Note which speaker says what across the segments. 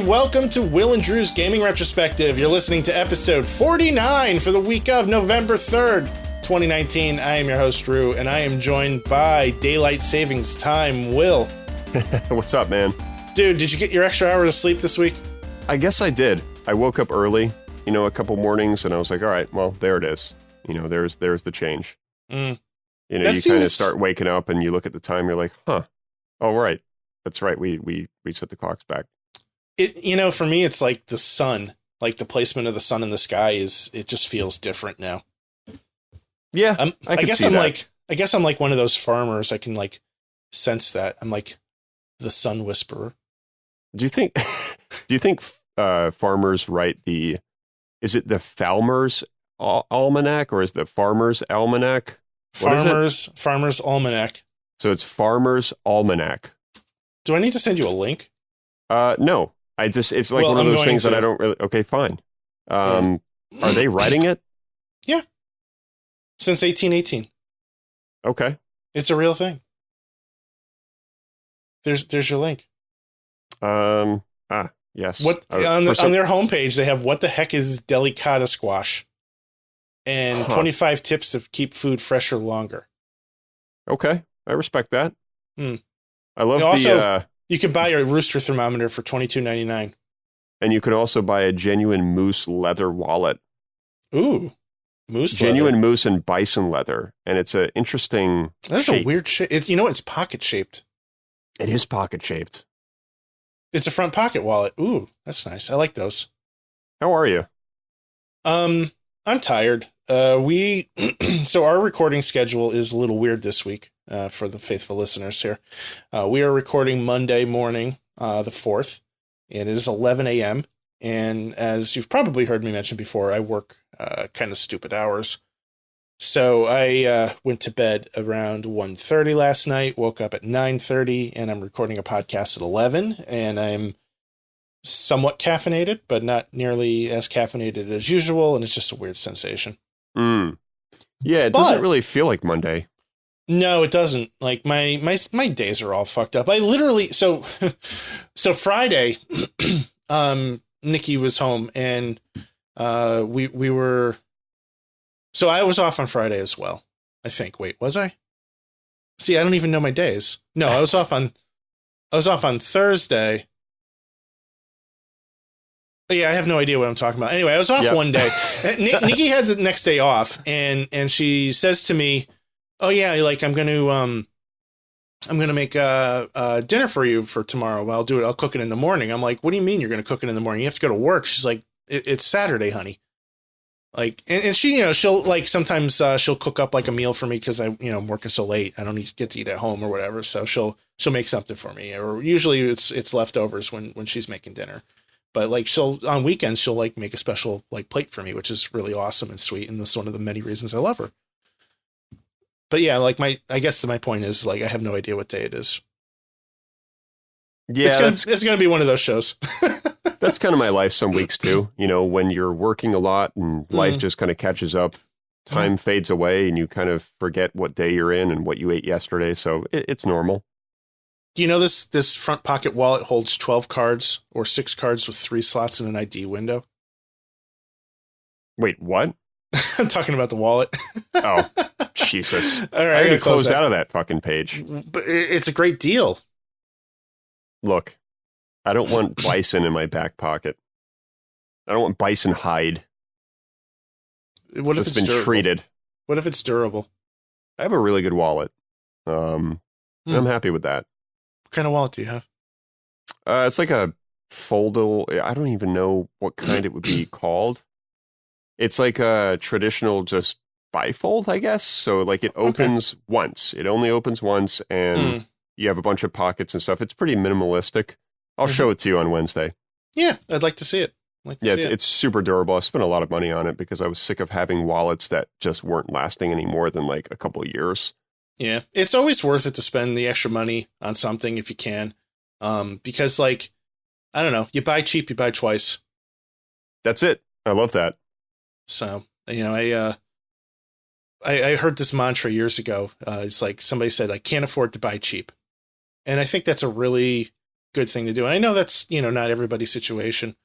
Speaker 1: welcome to Will and Drew's Gaming Retrospective. You're listening to episode 49 for the week of November 3rd, 2019. I am your host, Drew, and I am joined by Daylight Savings Time, Will.
Speaker 2: What's up, man?
Speaker 1: Dude, did you get your extra hours of sleep this week?
Speaker 2: I guess I did. I woke up early, a couple mornings, and I was like, all right, well, there it is. There's the change. You kind of start waking up and you look at the time, you're like, oh, right. That's right. We set the clocks back.
Speaker 1: For me, it's like the sun, like the placement of the sun in the sky it just feels different now.
Speaker 2: Yeah. I guess
Speaker 1: I'm like one of those farmers. I can like sense that. I'm like the sun whisperer.
Speaker 2: Do you think farmers write is it the Falmer's Almanac or is the Farmer's Almanac?
Speaker 1: Farmer's Almanac.
Speaker 2: So it's Farmer's Almanac.
Speaker 1: Do I need to send you a link?
Speaker 2: No. It's like one of those things that I don't really. Okay, fine. Are they writing it?
Speaker 1: Yeah. Since 1818.
Speaker 2: Okay.
Speaker 1: It's a real thing. There's your link.
Speaker 2: Yes.
Speaker 1: What on their homepage they have what the heck is delicata squash, and 25 tips to keep food fresher longer.
Speaker 2: Okay, I respect that. I love
Speaker 1: you can buy a rooster thermometer for $22.99.
Speaker 2: And you can also buy a genuine moose leather wallet.
Speaker 1: Ooh,
Speaker 2: genuine moose and bison leather, and it's an interesting.
Speaker 1: That's
Speaker 2: shape.
Speaker 1: A weird shape. It's pocket shaped.
Speaker 2: It is pocket shaped.
Speaker 1: It's a front pocket wallet. Ooh, that's nice. I like those.
Speaker 2: How are you?
Speaker 1: I'm tired. So our recording schedule is a little weird this week. For the faithful listeners here, we are recording Monday morning, the 4th, and it is 11 a.m. And as you've probably heard me mention before, I work kind of stupid hours. So I went to bed around 1:30 last night, woke up at 9:30, and I'm recording a podcast at 11, and I'm somewhat caffeinated, but not nearly as caffeinated as usual, and it's just a weird sensation.
Speaker 2: Yeah, it doesn't really feel like Monday.
Speaker 1: No, it doesn't. Like my days are all fucked up. I literally so Friday, Nikki was home and we were. So I was off on Friday as well. I think. Wait, was I? See, I don't even know my days. No, I was off on Thursday. But yeah, I have no idea what I'm talking about. Anyway, I was off one day. Nikki had the next day off, and she says to me, "Oh yeah, like I'm gonna make dinner for you for tomorrow. Well, I'll do it. I'll cook it in the morning." I'm like, "What do you mean you're gonna cook it in the morning? You have to go to work." She's like, "It's Saturday, honey." Like, and she, she'll like sometimes she'll cook up like a meal for me because I'm working so late. I don't get to eat at home or whatever. So she'll make something for me, or usually it's leftovers when she's making dinner. But like on weekends she'll like make a special like plate for me, which is really awesome and sweet, and that's one of the many reasons I love her. But yeah, like I guess my point is like I have no idea what day it is.
Speaker 2: Yeah,
Speaker 1: it's gonna be one of those shows.
Speaker 2: That's kind of my life some weeks too. When you're working a lot and life just kind of catches up, time fades away, and you kind of forget what day you're in and what you ate yesterday. So it's normal.
Speaker 1: Do you know this front pocket wallet holds 12 cards or 6 cards with 3 slots in an ID window?
Speaker 2: Wait, what?
Speaker 1: I'm talking about the wallet.
Speaker 2: Oh, Jesus.
Speaker 1: All right,
Speaker 2: I already closed out of that fucking page.
Speaker 1: But it's a great deal.
Speaker 2: Look, I don't want bison in my back pocket. I don't want bison hide.
Speaker 1: What if it's
Speaker 2: been
Speaker 1: durable?
Speaker 2: treated?
Speaker 1: What if it's durable?
Speaker 2: I have a really good wallet. I'm happy with that.
Speaker 1: What kind of wallet do you have?
Speaker 2: It's like a foldable. I don't even know what kind it would be called. It's like a traditional just bifold, I guess. So like it opens once. It only opens once, and you have a bunch of pockets and stuff. It's pretty minimalistic. I'll show it to you on Wednesday. Yeah,
Speaker 1: I'd like to see it.
Speaker 2: It's super durable. I spent a lot of money on it because I was sick of having wallets that just weren't lasting any more than like a couple of years.
Speaker 1: Yeah, it's always worth it to spend the extra money on something if you can. Because like, I don't know, you buy cheap, you buy twice.
Speaker 2: That's it. I love that.
Speaker 1: So, I heard this mantra years ago. It's like somebody said, I can't afford to buy cheap. And I think that's a really good thing to do. And I know that's, not everybody's situation,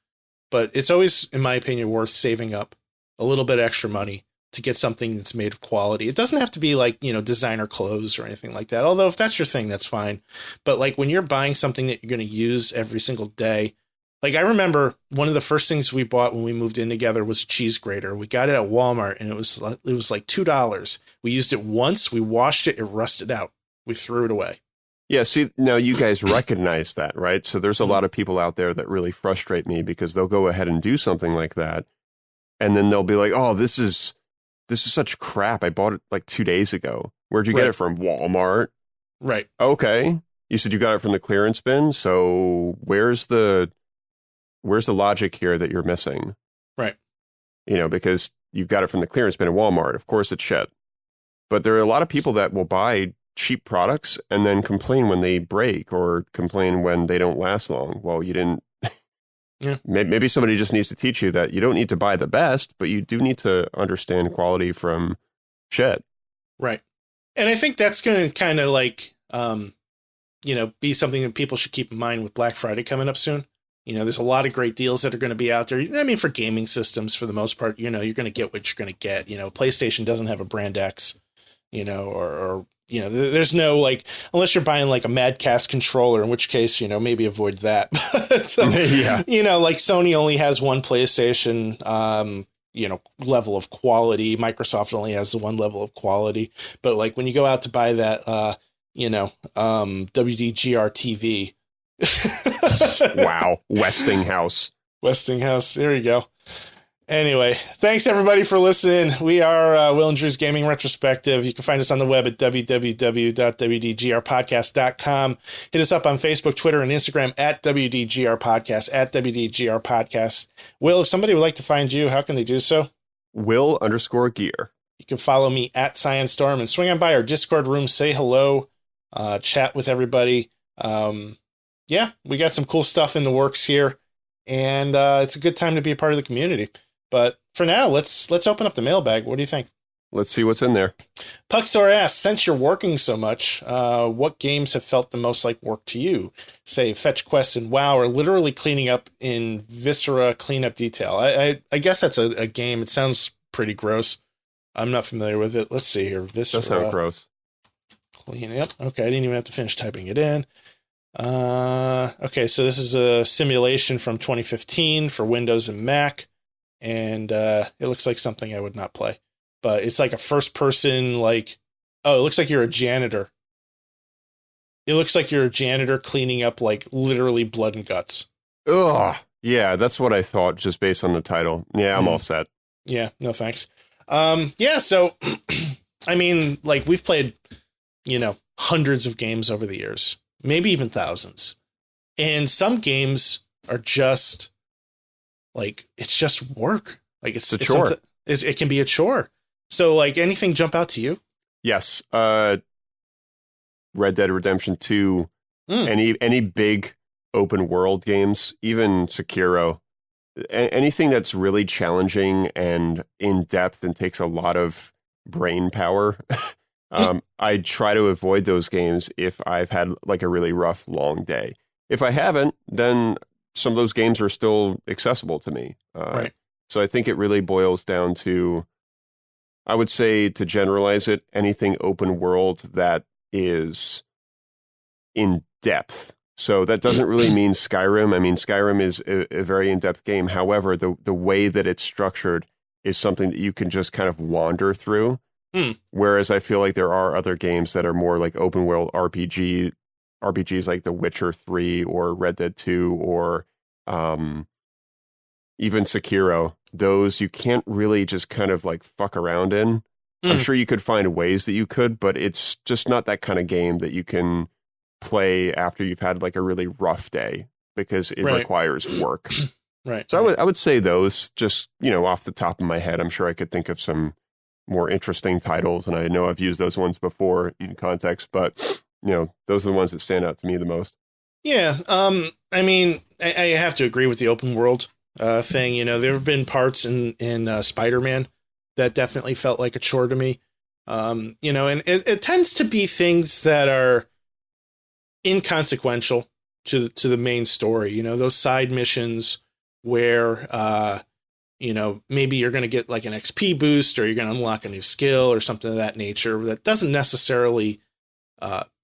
Speaker 1: but it's always, in my opinion, worth saving up a little bit extra money to get something that's made of quality. It doesn't have to be like, designer clothes or anything like that. Although if that's your thing, that's fine. But like when you're buying something that you're going to use every single day, like I remember one of the first things we bought when we moved in together was a cheese grater. We got it at Walmart and it was like $2. We used it once. We washed it. It rusted out. We threw it away.
Speaker 2: Yeah. See, now you guys recognize that, right? So there's a lot of people out there that really frustrate me because they'll go ahead and do something like that. And then they'll be like, oh, this is such crap. I bought it like 2 days ago. Where'd you get it from? Walmart.
Speaker 1: Right.
Speaker 2: Okay. You said you got it from the clearance bin. So where's the logic here that you're missing?
Speaker 1: Right.
Speaker 2: Because you've got it from the clearance bin at Walmart. Of course it's shit. But there are a lot of people that will buy cheap products and then complain when they break or complain when they don't last long. Well, you didn't.
Speaker 1: Yeah.
Speaker 2: Maybe somebody just needs to teach you that you don't need to buy the best, but you do need to understand quality from shit.
Speaker 1: Right. And I think that's going to kind of like, be something that people should keep in mind with Black Friday coming up soon. There's a lot of great deals that are going to be out there. I mean, for gaming systems, for the most part, you're going to get what you're going to get. PlayStation doesn't have a brand X, or there's no, like, unless you're buying like a Madcast controller, in which case, maybe avoid that. But,
Speaker 2: yeah.
Speaker 1: Like Sony only has one PlayStation, level of quality. Microsoft only has the one level of quality. But like when you go out to buy that, WDGR TV.
Speaker 2: Wow. Westinghouse.
Speaker 1: There you go. Anyway, thanks everybody for listening. We are Will and Drew's Gaming Retrospective. You can find us on the web at www.wdgrpodcast.com. Hit us up on Facebook, Twitter, and Instagram at WDGRPodcast, at WDGRPodcast. Will, if somebody would like to find you, how can they do so?
Speaker 2: Will_gear.
Speaker 1: You can follow me at Science_Storm and swing on by our Discord room, say hello, chat with everybody. Yeah, we got some cool stuff in the works here, and it's a good time to be a part of the community. But for now, let's open up the mailbag. What do you think?
Speaker 2: Let's see what's in there.
Speaker 1: Puxor asks, since you're working so much, what games have felt the most like work to you? Say Fetch Quest and WoW are literally cleaning up in Viscera cleanup detail. I guess that's a game. It sounds pretty gross. I'm not familiar with it. Let's see here. Viscera.
Speaker 2: That sounds gross.
Speaker 1: Clean up. Okay, I didn't even have to finish typing it in. Okay, so this is a simulation from 2015 for Windows and Mac, and it looks like something I would not play. But it's like a first person, like, oh, it looks like you're a janitor. It looks like you're a janitor cleaning up like literally blood and guts.
Speaker 2: Ugh. Yeah, that's what I thought just based on the title. Yeah, I'm all set.
Speaker 1: Yeah, no thanks. Yeah, so I mean, like we've played, hundreds of games over the years, maybe even thousands. And some games are just like, it's just work. Like it's
Speaker 2: a chore.
Speaker 1: It can be a chore. So like anything jump out to you?
Speaker 2: Yes. Red Dead Redemption 2, any big open world games, even Sekiro, anything that's really challenging and in depth and takes a lot of brain power. I try to avoid those games if I've had like a really rough, long day. If I haven't, then some of those games are still accessible to me.
Speaker 1: Right.
Speaker 2: So I think it really boils down to, I would say, to generalize it, anything open world that is in depth. So that doesn't really mean Skyrim. I mean, Skyrim is a very in-depth game. However, the way that it's structured is something that you can just kind of wander through. Whereas I feel like there are other games that are more like open world RPGs like The Witcher 3 or Red Dead 2 or even Sekiro. Those you can't really just kind of like fuck around in. I'm sure you could find ways that you could, but it's just not that kind of game that you can play after you've had like a really rough day because it requires work.
Speaker 1: Right.
Speaker 2: So I would say those just, off the top of my head. I'm sure I could think of some more interesting titles, and I know I've used those ones before in context, but those are the ones that stand out to me the most.
Speaker 1: Yeah. I mean, I have to agree with the open world thing. There have been parts in Spider-Man that definitely felt like a chore to me. And it tends to be things that are inconsequential. to the main story. You know, those side missions where you know, maybe you're going to get like an XP boost, or you're going to unlock a new skill or something of that nature that doesn't necessarily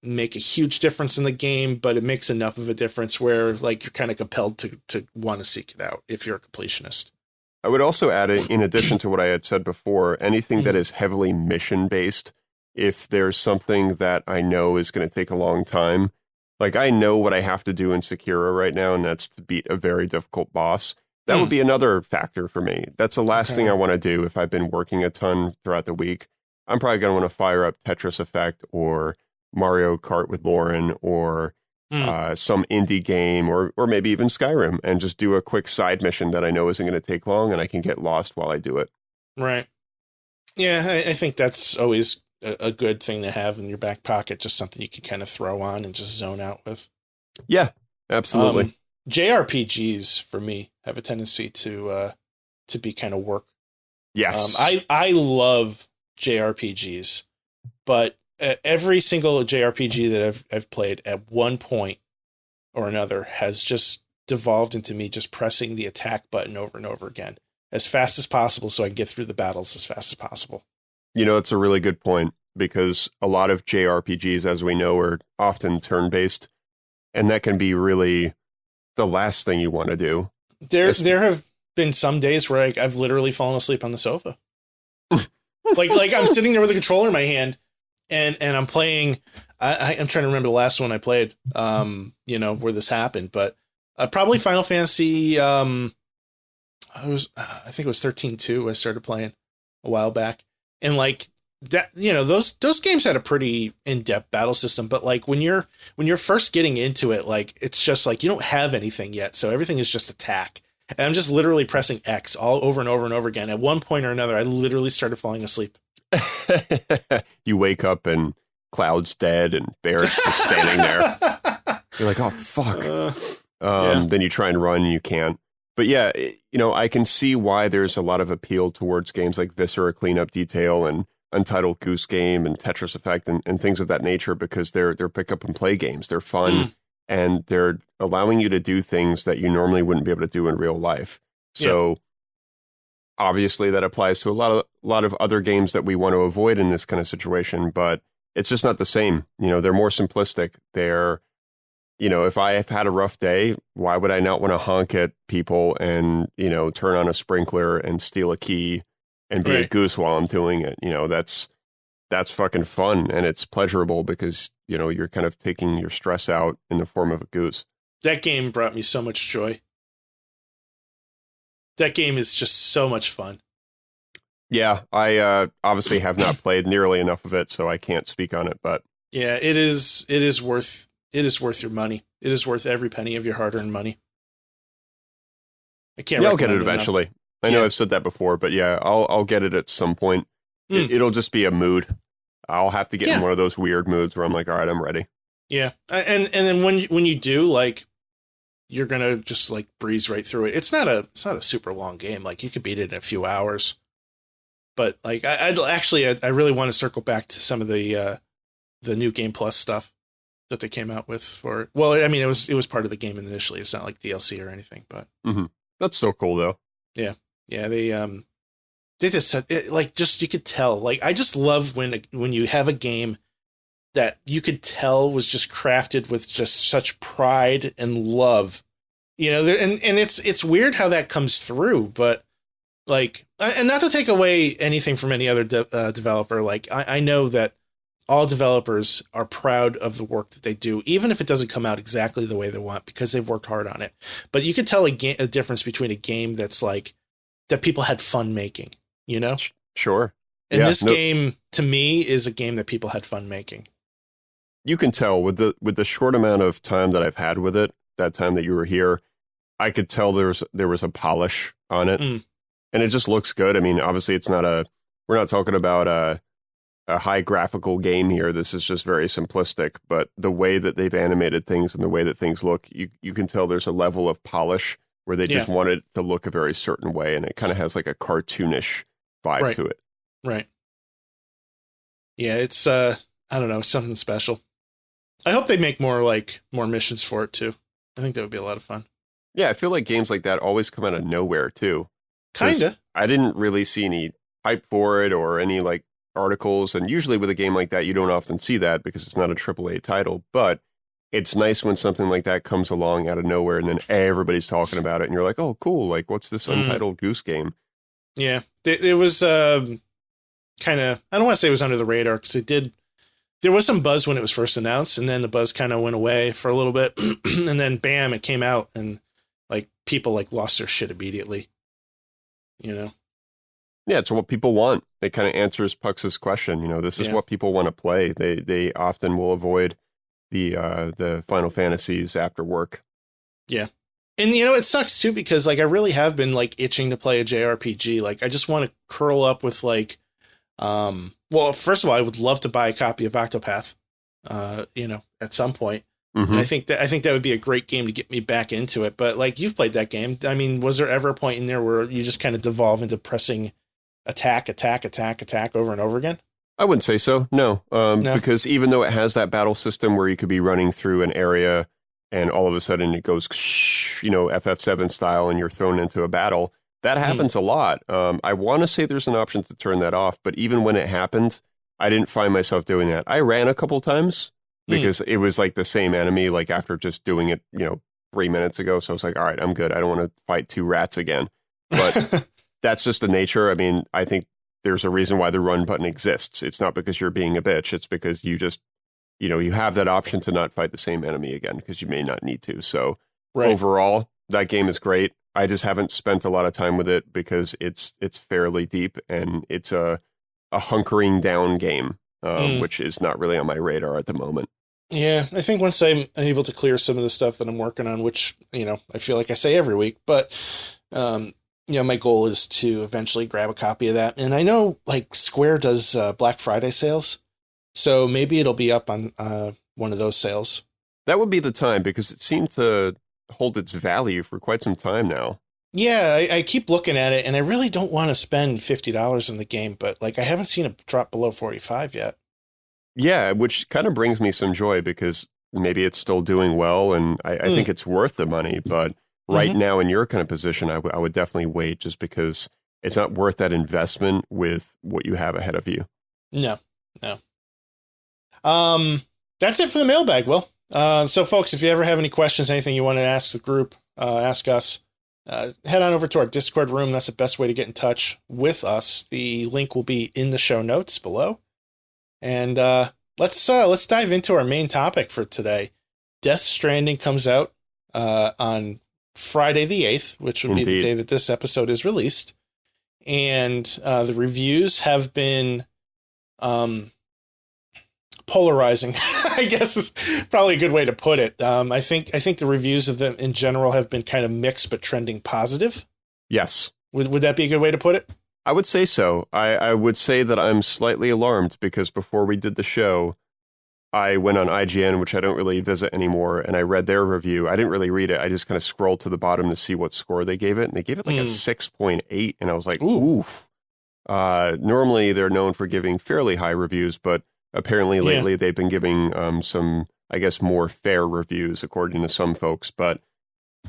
Speaker 1: make a huge difference in the game, but it makes enough of a difference where like you're kind of compelled to want to seek it out if you're a completionist.
Speaker 2: I would also add, in addition to what I had said before, anything that is heavily mission based, if there's something that I know is going to take a long time, like I know what I have to do in Sekiro right now, and that's to beat a very difficult boss. That would be another factor for me. That's the last thing I want to do if I've been working a ton throughout the week. I'm probably going to want to fire up Tetris Effect or Mario Kart with Lauren or some indie game or maybe even Skyrim and just do a quick side mission that I know isn't going to take long and I can get lost while I do it.
Speaker 1: Right. Yeah, I think that's always a good thing to have in your back pocket, just something you can kind of throw on and just zone out with.
Speaker 2: Yeah, absolutely.
Speaker 1: JRPGs for me have a tendency to be kind of work.
Speaker 2: Yes.
Speaker 1: I love JRPGs, but every single JRPG that I've played at one point or another has just devolved into me just pressing the attack button over and over again as fast as possible so I can get through the battles as fast as possible.
Speaker 2: You know, it's a really good point because a lot of JRPGs, as we know, are often turn-based, and that can be really the last thing you want to do.
Speaker 1: There have been some days where I've literally fallen asleep on the sofa. like I'm sitting there with a controller in my hand and I'm playing. I'm trying to remember the last one I played, you know, where this happened, but probably Final Fantasy. I think it was 13-2. I started playing a while back, and like that, you know, those games had a pretty in-depth battle system, but like when you're first getting into it, like it's just like you don't have anything yet, so everything is just attack. And I'm just literally pressing X all over and over and over again. At one point or another, I literally started falling asleep.
Speaker 2: You wake up and Cloud's dead and Barrett's just standing there. You're like, oh fuck. Then you try and run and you can't. But yeah, you know, I can see why there's a lot of appeal towards games like Viscera Cleanup Detail and Untitled Goose Game and Tetris Effect and things of that nature, because they're pick up and play games. They're fun and they're allowing you to do things that you normally wouldn't be able to do in real life. So obviously that applies to a lot of other games that we want to avoid in this kind of situation, but it's just not the same. You know, they're more simplistic. They're, you know, if I have had a rough day, why would I not want to honk at people and, you know, turn on a sprinkler and steal a key and be a goose while I'm doing it? You know, that's fucking fun and it's pleasurable because, you know, you're kind of taking your stress out in the form of a goose. That
Speaker 1: game brought me so much joy. That game is just so much fun.
Speaker 2: Yeah, I obviously have not played nearly enough of it, so I can't speak on it, but
Speaker 1: yeah, it is worth your money. It is worth every penny of your hard-earned money. I can't.
Speaker 2: Yeah, I'll get it eventually. Enough. I know I've said that before, but yeah, I'll get it at some point. It'll just be a mood. I'll have to get in one of those weird moods where I'm like, all right, I'm ready. Yeah,
Speaker 1: and then when you do, like, you're gonna just like breeze right through it. It's not a super long game. Like you could beat it in a few hours. But like I really want to circle back to some of the new Game Plus stuff that they came out with for. Well, I mean it was part of the game initially. It's not like DLC or anything, but
Speaker 2: that's so cool though.
Speaker 1: Yeah, they just said it, like just you could tell. Like I just love when you have a game that you could tell was just crafted with just such pride and love, you know. And it's weird how that comes through, but. Like, and not to take away anything from any other developer, like I know that all developers are proud of the work that they do, even if it doesn't come out exactly the way they want, because they've worked hard on it. But you could tell a difference between a game that's like that people had fun making, you know?
Speaker 2: Sure.
Speaker 1: And this game, to me, is a game that people had fun making.
Speaker 2: You can tell with the short amount of time that I've had with it, that time that you were here, I could tell there was a polish on it. And it just looks good. I mean, obviously we're not talking about a high graphical game here. This is just very simplistic, but the way that they've animated things and the way that things look, you can tell there's a level of polish where they just want it to look a very certain way. And it kind of has like a cartoonish vibe to it.
Speaker 1: Right. Yeah. It's, I don't know, something special. I hope they make more missions for it too. I think that would be a lot of fun.
Speaker 2: Yeah, I feel like games like that always come out of nowhere too.
Speaker 1: Kinda.
Speaker 2: I didn't really see any hype for it or any like articles, and usually with a game like that, you don't often see that because it's not a AAA title. But it's nice when something like that comes along out of nowhere, and then everybody's talking about it, and you're like, "Oh, cool! Like, what's this Untitled Goose Game?"
Speaker 1: Yeah, it was kind of. I don't want to say it was under the radar because it did. There was some buzz when it was first announced, and then the buzz kind of went away for a little bit, and then bam, it came out, and like people like lost their shit immediately. You know.
Speaker 2: Yeah, it's what people want. It kind of answers Pux's question. You know, this is what people want to play. They often will avoid the Final Fantasies after work.
Speaker 1: Yeah. And you know, it sucks too because like I really have been like itching to play a JRPG. Like I just want to curl up with like well, first of all, I would love to buy a copy of Octopath you know, at some point.
Speaker 2: Mm-hmm.
Speaker 1: And I think that would be a great game to get me back into it. But like you've played that game. I mean, was there ever a point in there where you just kind of devolve into pressing attack over and over again?
Speaker 2: I wouldn't say so. No.
Speaker 1: No.
Speaker 2: Because even though it has that battle system where you could be running through an area and all of a sudden it goes, you know, FF7 style and you're thrown into a battle, that happens a lot. I want to say there's an option to turn that off, but even when it happened, I didn't find myself doing that. I ran a couple times because it was like the same enemy, like after just doing it, you know, 3 minutes ago. So I was like, all right, I'm good. I don't want to fight two rats again. But that's just the nature. I mean, I think there's a reason why the run button exists. It's not because you're being a bitch. It's because you just, you know, you have that option to not fight the same enemy again because you may not need to. So overall, that game is great. I just haven't spent a lot of time with it because it's fairly deep and it's a hunkering down game, which is not really on my radar at the moment.
Speaker 1: Yeah, I think once I'm able to clear some of the stuff that I'm working on, which, you know, I feel like I say every week, but, you know, my goal is to eventually grab a copy of that. And I know, like, Square does Black Friday sales, so maybe it'll be up on one of those sales.
Speaker 2: That would be the time because it seemed to hold its value for quite some time now.
Speaker 1: Yeah, I keep looking at it, and I really don't want to spend $50 in the game, but, like, I haven't seen it drop below 45 yet.
Speaker 2: Yeah, which kind of brings me some joy because maybe it's still doing well, and I think it's worth the money. But right now, in your kind of position, I would definitely wait just because it's not worth that investment with what you have ahead of you.
Speaker 1: No. That's it for the mailbag, Will. So, folks, if you ever have any questions, anything you want to ask the group, ask us, head on over to our Discord room. That's the best way to get in touch with us. The link will be in the show notes below. And let's dive into our main topic for today. Death Stranding comes out on Friday the 8th, which would be the day that this episode is released. And the reviews have been polarizing, I guess is probably a good way to put it. I think the reviews of them in general have been kind of mixed but trending positive.
Speaker 2: Yes.
Speaker 1: Would that be a good way to put it?
Speaker 2: I would say so. I would say that I'm slightly alarmed because before we did the show, I went on IGN, which I don't really visit anymore, and I read their review. I didn't really read it. I just kind of scrolled to the bottom to see what score they gave it, and they gave it like a 6.8, and I was like, oof. Normally, they're known for giving fairly high reviews, but apparently lately they've been giving some, I guess, more fair reviews, according to some folks. But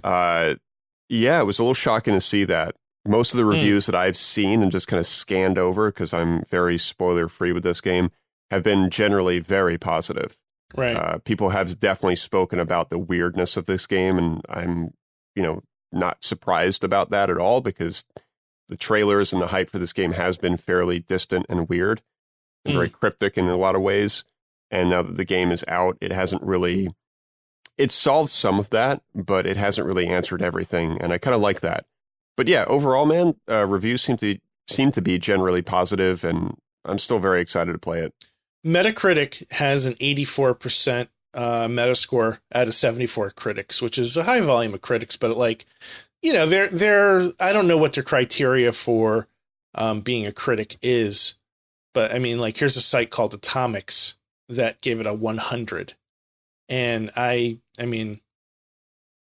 Speaker 2: yeah, it was a little shocking to see that. Most of the reviews that I've seen and just kind of scanned over, because I'm very spoiler-free with this game, have been generally very positive.
Speaker 1: Right.
Speaker 2: People have definitely spoken about the weirdness of this game, and I'm, you know, not surprised about that at all, because the trailers and the hype for this game has been fairly distant and weird, and very cryptic in a lot of ways. And now that the game is out, it hasn't really... It solved some of that, but it hasn't really answered everything, and I kind of like that. But yeah, overall, man, reviews seem to be generally positive, and I'm still very excited to play it.
Speaker 1: Metacritic has an 84% Metascore out of 74 critics, which is a high volume of critics, but like, you know, they're I don't know what their criteria for being a critic is, but I mean, like, here's a site called Atomics that gave it a 100, and I mean,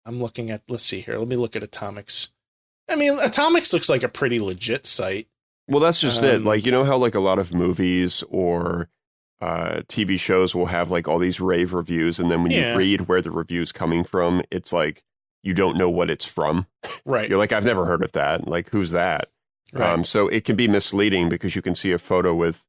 Speaker 1: I'm looking at, let's see here, let me look at Atomics. I mean, Atomics looks like a pretty legit site.
Speaker 2: Well, that's just it. Like, you know how like a lot of movies or TV shows will have like all these rave reviews, and then when you read where the review's coming from, it's like you don't know what it's from.
Speaker 1: Right.
Speaker 2: You're like, I've never heard of that. Like, who's that?
Speaker 1: Right.
Speaker 2: So it can be misleading because you can see a photo with,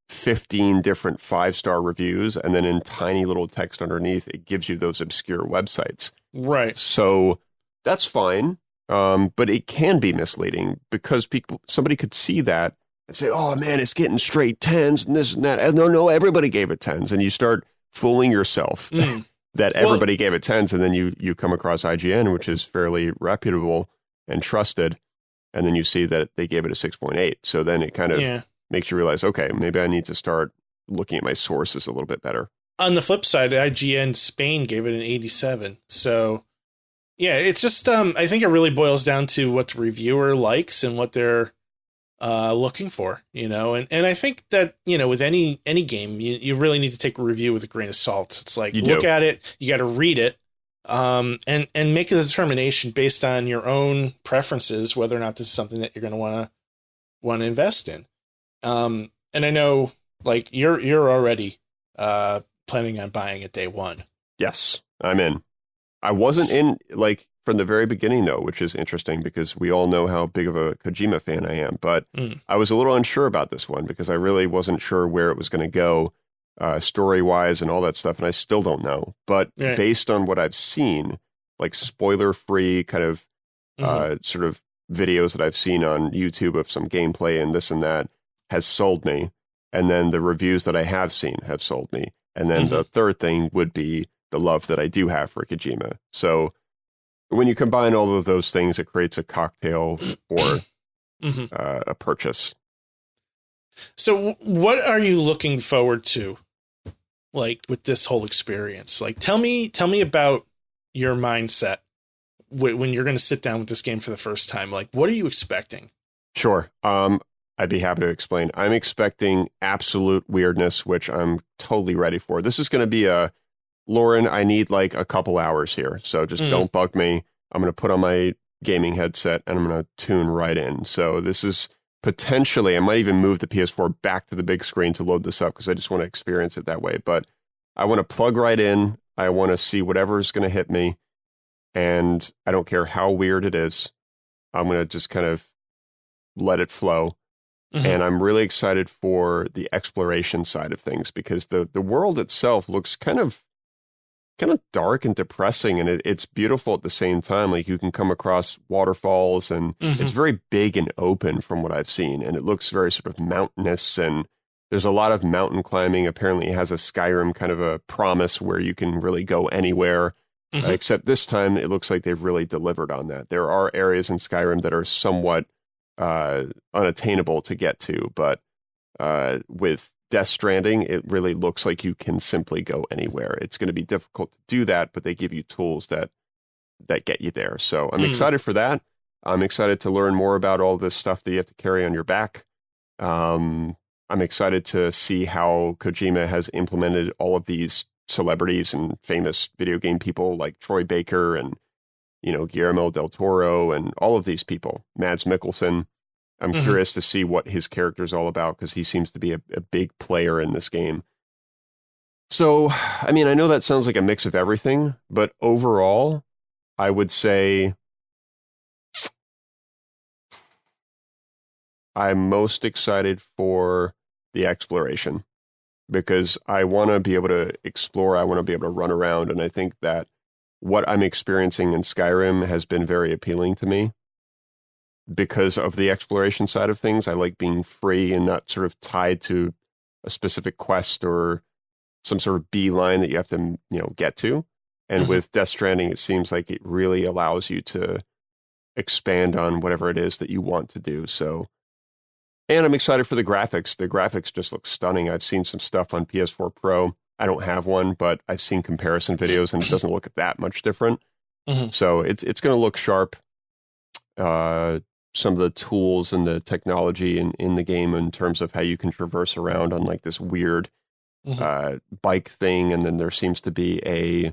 Speaker 2: 15 different 5-star reviews, and then in tiny little text underneath, it gives you those obscure websites.
Speaker 1: Right.
Speaker 2: So that's fine. But it can be misleading because somebody could see that and say, oh man, it's getting straight 10s and this and that. And no, everybody gave it 10s. And you start fooling yourself that everybody gave it 10s. And then you come across IGN, which is fairly reputable and trusted. And then you see that they gave it a 6.8. So then it kind of makes you realize, okay, maybe I need to start looking at my sources a little bit better.
Speaker 1: On the flip side, IGN Spain gave it an 87. So, yeah, it's just, I think it really boils down to what the reviewer likes and what they're looking for, and I think that, with any game, you really need to take a review with a grain of salt. It's like, look at it, you got to read it, and make a determination based on your own preferences, whether or not this is something that you're going to want to invest in. And I know, like, you're already planning on buying it day one.
Speaker 2: Yes, I'm in. I wasn't in, like, from the very beginning, though, which is interesting because we all know how big of a Kojima fan I am. But I was a little unsure about this one because I really wasn't sure where it was going to go story-wise and all that stuff. And I still don't know. But based on what I've seen, like spoiler-free kind of sort of videos that I've seen on YouTube of some gameplay and this and that has sold me. And then the reviews that I have seen have sold me. And then the third thing would be the love that I do have for Kojima. So when you combine all of those things, it creates a cocktail or a purchase.
Speaker 1: So what are you looking forward to, like, with this whole experience? Like, tell me about your mindset when you're going to sit down with this game for the first time. Like, what are you expecting?
Speaker 2: Sure. I'd be happy to explain. I'm expecting absolute weirdness, which I'm totally ready for. This is going to be Lauren, I need like a couple hours here, so just don't bug me. I'm going to put on my gaming headset and I'm going to tune right in. So this is potentially, I might even move the PS4 back to the big screen to load this up because I just want to experience it that way. But I want to plug right in. I want to see whatever's going to hit me. And I don't care how weird it is. I'm going to just kind of let it flow. And I'm really excited for the exploration side of things because the world itself looks kind of dark and depressing, and it's beautiful at the same time. Like, you can come across waterfalls, and it's very big and open from what I've seen, and it looks very sort of mountainous, and there's a lot of mountain climbing. Apparently it has a Skyrim kind of a promise where you can really go anywhere, except this time it looks like they've really delivered on that. There are areas in Skyrim that are somewhat unattainable to get to, but with Death Stranding, it really looks like you can simply go anywhere. It's going to be difficult to do that, but they give you tools that get you there. So I'm excited for that. I'm excited to learn more about all this stuff that you have to carry on your back. I'm excited to see how Kojima has implemented all of these celebrities and famous video game people like Troy Baker and, Guillermo del Toro and all of these people, Mads Mikkelsen. I'm curious to see what his character's all about because he seems to be a big player in this game. So, I mean, I know that sounds like a mix of everything, but overall, I would say I'm most excited for the exploration because I want to be able to explore. I want to be able to run around. And I think that what I'm experiencing in Skyrim has been very appealing to me. Because of the exploration side of things, I like being free and not sort of tied to a specific quest or some sort of beeline that you have to, get to. And with Death Stranding, it seems like it really allows you to expand on whatever it is that you want to do. So, and I'm excited for the graphics. The graphics just look stunning. I've seen some stuff on PS4 Pro. I don't have one, but I've seen comparison videos and it doesn't look that much different. So it's going to look sharp. Some of the tools and the technology in the game in terms of how you can traverse around on like this weird bike thing. And then there seems to be a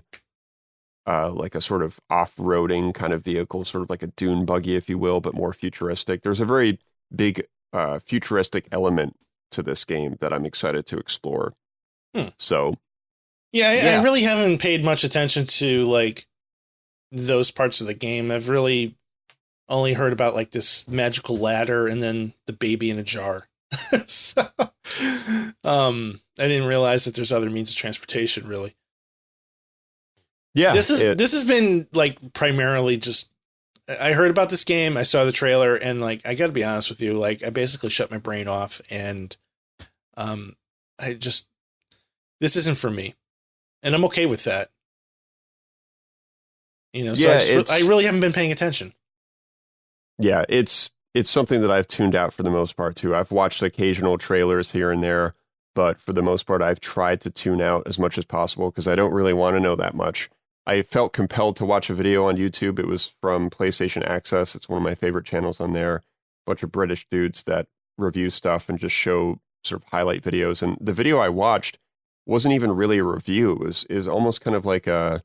Speaker 2: like a sort of off-roading kind of vehicle, sort of like a dune buggy, if you will, but more futuristic. There's a very big futuristic element to this game that I'm excited to explore. So,
Speaker 1: I really haven't paid much attention to like those parts of the game. I've really only heard about like this magical ladder and then the baby in a jar. So, I didn't realize that there's other means of transportation, really.
Speaker 2: Yeah,
Speaker 1: this has been like primarily just, I heard about this game, I saw the trailer, and like, I gotta be honest with you, like I basically shut my brain off, and this isn't for me, and I'm okay with that. You know, so I really haven't been paying attention.
Speaker 2: Yeah, it's something that I've tuned out for the most part too. I've watched occasional trailers here and there, but for the most part, I've tried to tune out as much as possible because I don't really want to know that much. I felt compelled to watch a video on YouTube. It was from PlayStation Access. It's one of my favorite channels on there. A bunch of British dudes that review stuff and just show sort of highlight videos. And the video I watched wasn't even really a review. It was almost kind of like a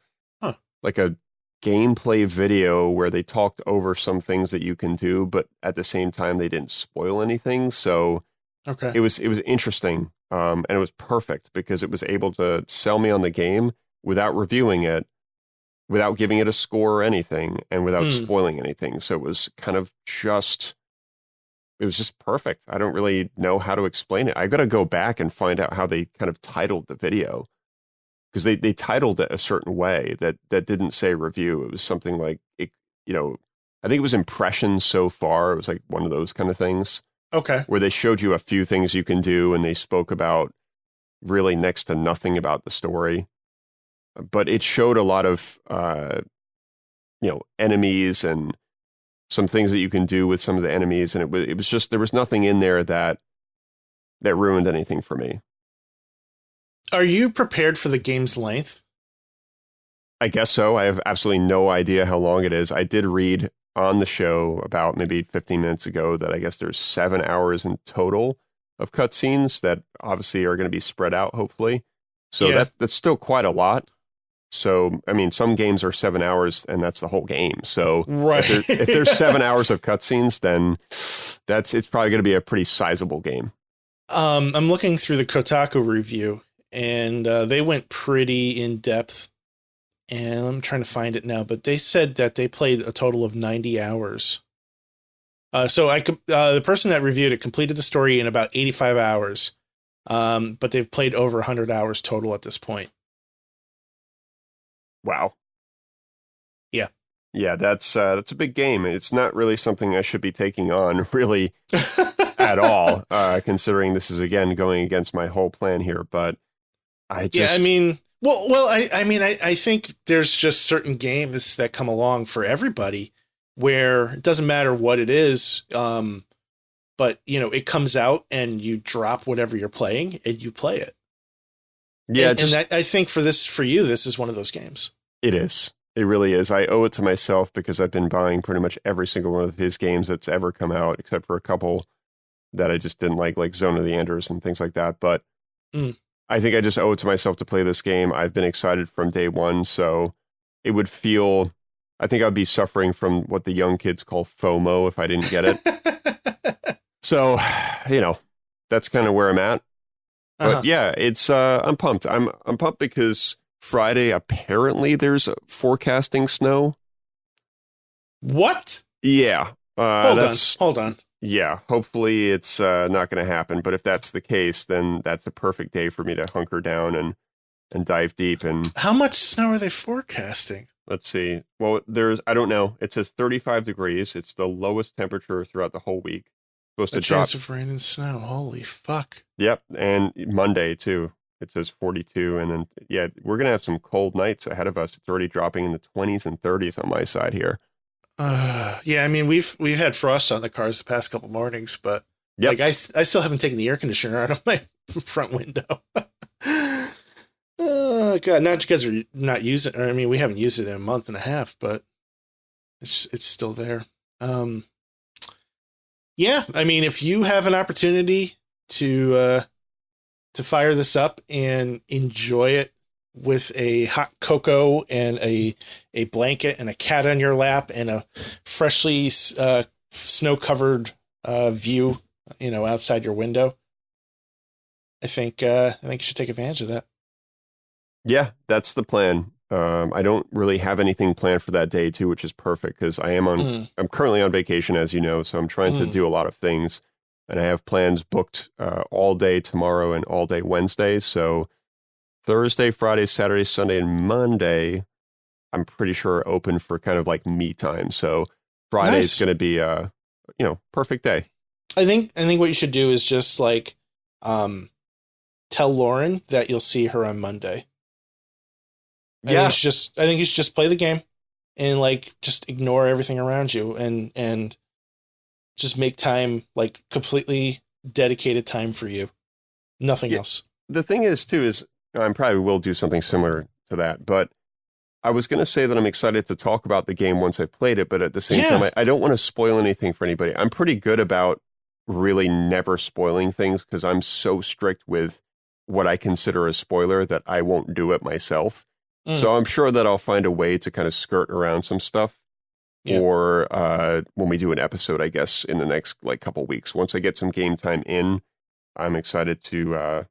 Speaker 2: gameplay video where they talked over some things that you can do, but at the same time they didn't spoil anything. So it was interesting, and it was perfect because it was able to sell me on the game without reviewing it, without giving it a score or anything, and without spoiling anything. So it was kind of just perfect. I don't really know how to explain it. I got to go back and find out how they kind of titled the video, because they titled it a certain way that didn't say review. It was something like, I think it was impressions so far. It was like one of those kind of things.
Speaker 1: Okay.
Speaker 2: Where they showed you a few things you can do, and they spoke about really next to nothing about the story. But it showed a lot of, enemies and some things that you can do with some of the enemies. And it was just, there was nothing in there that ruined anything for me.
Speaker 1: Are you prepared for the game's length?
Speaker 2: I guess so. I have absolutely no idea how long it is. I did read on the show about maybe 15 minutes ago that I guess there's 7 hours in total of cutscenes that obviously are going to be spread out, hopefully. So that's still quite a lot. So, I mean, some games are 7 hours and that's the whole game. So if there's 7 hours of cutscenes, then it's probably going to be a pretty sizable game.
Speaker 1: I'm looking through the Kotaku review, and they went pretty in depth, and I'm trying to find it now, but they said that they played a total of 90 hours. So the person that reviewed it completed the story in about 85 hours, but they've played over 100 hours total at this point.
Speaker 2: Wow.
Speaker 1: Yeah.
Speaker 2: Yeah, that's a big game. It's not really something I should be taking on really at all, considering this is, again, going against my whole plan here. But I think there's just certain games that come along for everybody where it doesn't matter what it is, but, it comes out and you drop whatever you're playing and you play it. Yeah, and I think for you, this is one of those games. It is. It really is. I owe it to myself because I've been buying pretty much every single one of his games that's ever come out, except for a couple that I just didn't like Zone of the Enders and things like that. But I think I just owe it to myself to play this game. I've been excited from day one, so it would feel, I think I'd be suffering from what the young kids call FOMO if I didn't get it. So, that's kind of where I'm at. But yeah, it's I'm pumped. I'm pumped because Friday apparently there's forecasting snow. What? Yeah. Hold on. Yeah, hopefully it's not going to happen. But if that's the case, then that's a perfect day for me to hunker down and dive deep. And how much snow are they forecasting? Let's see. Well, I don't know. It says 35 degrees. It's the lowest temperature throughout the whole week. Supposed to drop. Chance of rain and snow. Holy fuck. Yep. And Monday too. It says 42. And then, we're going to have some cold nights ahead of us. It's already dropping in the 20s and 30s on my side here. I mean, we've had frost on the cars the past couple mornings, but I still haven't taken the air conditioner out of my front window. Oh God, not because we're not using it. I mean, we haven't used it in a month and a half, but it's still there. I mean, if you have an opportunity to fire this up and enjoy it with a hot cocoa and a blanket and a cat on your lap and a freshly snow-covered view, outside your window,
Speaker 1: I think you should take advantage of that.
Speaker 2: Yeah, that's the plan. I don't really have anything planned for that day too, which is perfect because I'm currently on vacation, as you know, so I'm trying to do a lot of things, and I have plans booked all day tomorrow and all day Wednesday. So Thursday, Friday, Saturday, Sunday, and Monday, I'm pretty sure are open for kind of like me time. So Friday's going to be a perfect day.
Speaker 1: I think what you should do is just like tell Lauren that you'll see her on Monday. I think you should just play the game and like just ignore everything around you and just make time, like completely dedicated time for you. Nothing else.
Speaker 2: The thing is too is I probably will do something similar to that, but I was going to say that I'm excited to talk about the game once I've played it, but at the same time, I don't want to spoil anything for anybody. I'm pretty good about really never spoiling things because I'm so strict with what I consider a spoiler that I won't do it myself. So I'm sure that I'll find a way to kind of skirt around some stuff or when we do an episode, I guess, in the next like couple weeks. Once I get some game time in, I'm excited to,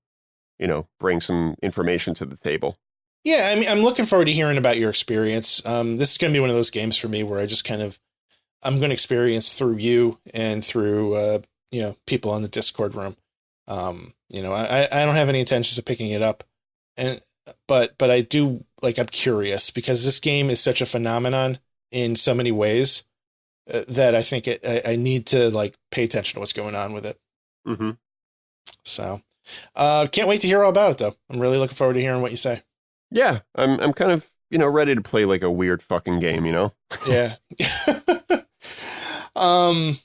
Speaker 2: bring some information to the table.
Speaker 1: Yeah, I mean, I'm looking forward to hearing about your experience. This is going to be one of those games for me where I just I'm going to experience through you and through, people on the Discord room. I don't have any intentions of picking it up, but I do, like, I'm curious because this game is such a phenomenon in so many ways that I think I need to like pay attention to what's going on with it.
Speaker 2: Mm-hmm.
Speaker 1: So, can't wait to hear all about it though. I'm really looking forward to hearing what you say.
Speaker 2: Yeah, I'm kind of, ready to play like a weird fucking game,
Speaker 1: Yeah. I'm